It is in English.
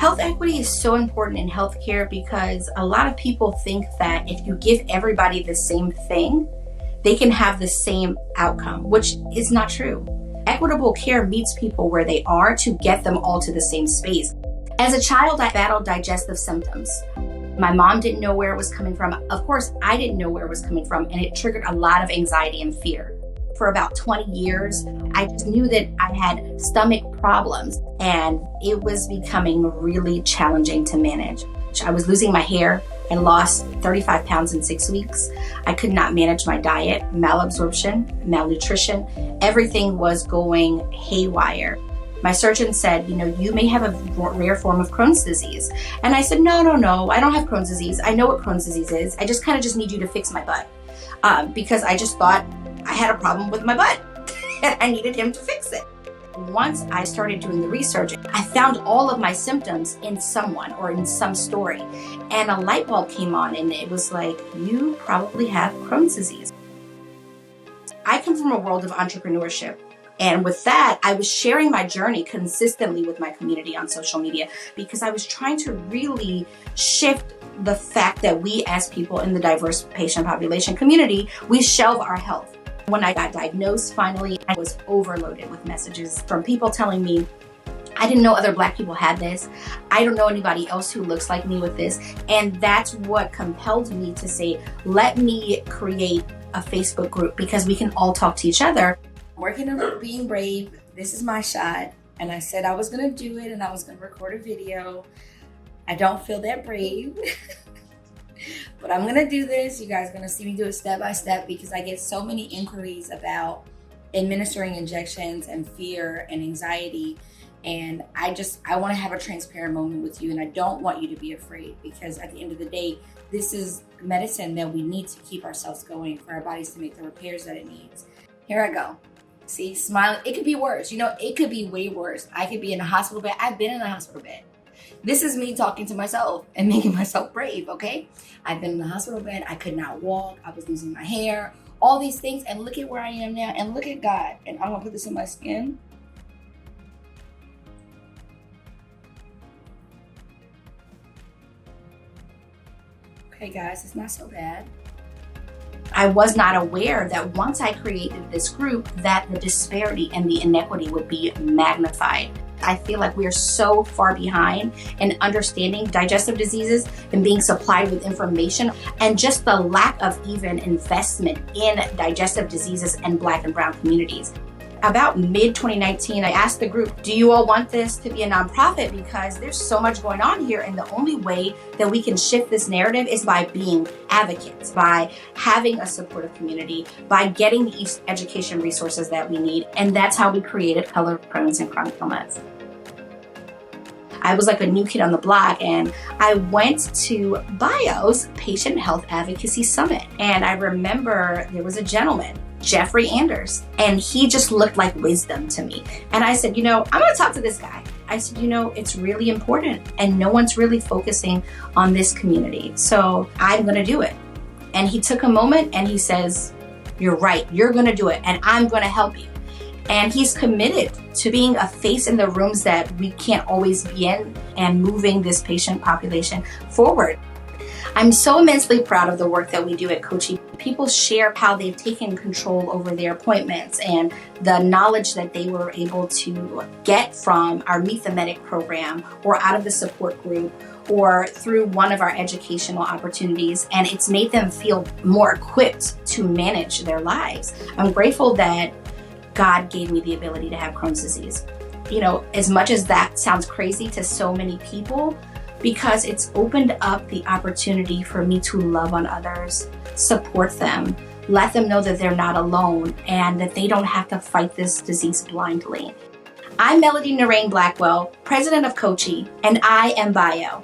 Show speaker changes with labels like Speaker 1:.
Speaker 1: Health equity is so important in healthcare because a lot of people think that if you give everybody the same thing, they can have the same outcome, which is not true. Equitable care meets people where they are to get them all to the same space. As a child, I battled digestive symptoms. My mom didn't know where it was coming from. Of course, I didn't know where it was coming from, and it triggered a lot of anxiety and fear. For about 20 years, I just knew that I had stomach problems, and it was becoming really challenging to manage. I was losing my hair. I lost 35 pounds in 6 weeks. I could not manage my diet, malabsorption, malnutrition. Everything was going haywire. My surgeon said, you may have a rare form of Crohn's disease. And I said, no, I don't have Crohn's disease. I know what Crohn's disease is. I just need you to fix my butt. Because I just thought I had a problem with my butt and I needed him to fix it. Once I started doing the research, I found all of my symptoms in someone or in some story. And a light bulb came on and it was like, you probably have Crohn's disease. I come from a world of entrepreneurship. And with that, I was sharing my journey consistently with my community on social media because I was trying to really shift the fact that we as people in the diverse patient population community, we shelve our health. When I got diagnosed, finally, I was overloaded with messages from people telling me, I didn't know other Black people had this. I don't know anybody else who looks like me with this. And that's what compelled me to say, let me create a Facebook group because we can all talk to each other.
Speaker 2: Working on being brave. This is my shot. And I said I was going to do it and I was going to record a video. I don't feel that brave. But I'm going to do this. You guys are going to see me do it step by step because I get so many inquiries about administering injections and fear and anxiety. And I want to have a transparent moment with you. And I don't want you to be afraid because at the end of the day, this is medicine that we need to keep ourselves going for our bodies to make the repairs that it needs. Here I go. See, smiling. It could be worse. It could be way worse. I could be in a hospital bed. I've been in a hospital bed. This is me talking to myself and making myself brave, okay? I've been in the hospital bed. I could not walk. I was losing my hair. All these things. And look at where I am now. And look at God. And I'm going to put this in my skin. Okay, guys, it's not so bad.
Speaker 1: I was not aware that once I created this group that the disparity and the inequity would be magnified. I feel like we are so far behind in understanding digestive diseases and being supplied with information and just the lack of even investment in digestive diseases in Black and Brown communities. About mid-2019, I asked the group, do you all want this to be a nonprofit? Because there's so much going on here, and the only way that we can shift this narrative is by being advocates, by having a supportive community, by getting the education resources that we need, and that's how we created Color, Crohn's, and Chronic Illness. I was like a new kid on the block, and I went to BIO's Patient Health Advocacy Summit, and I remember there was a gentleman, Jeffrey Anders, and he just looked like wisdom to me. And I said, I'm going to talk to this guy. I said, it's really important and no one's really focusing on this community. So I'm going to do it. And he took a moment and he says, you're right. You're going to do it and I'm going to help you. And he's committed to being a face in the rooms that we can't always be in and moving this patient population forward. I'm so immensely proud of the work that we do at Coachy. People share how they've taken control over their appointments and the knowledge that they were able to get from our Meet the Medic program or out of the support group or through one of our educational opportunities. And it's made them feel more equipped to manage their lives. I'm grateful that God gave me the ability to have Crohn's disease. As much as that sounds crazy to so many people, because it's opened up the opportunity for me to love on others, support them, let them know that they're not alone and that they don't have to fight this disease blindly. I'm Melodie Blackwell, president of Coachy, and I am BIO.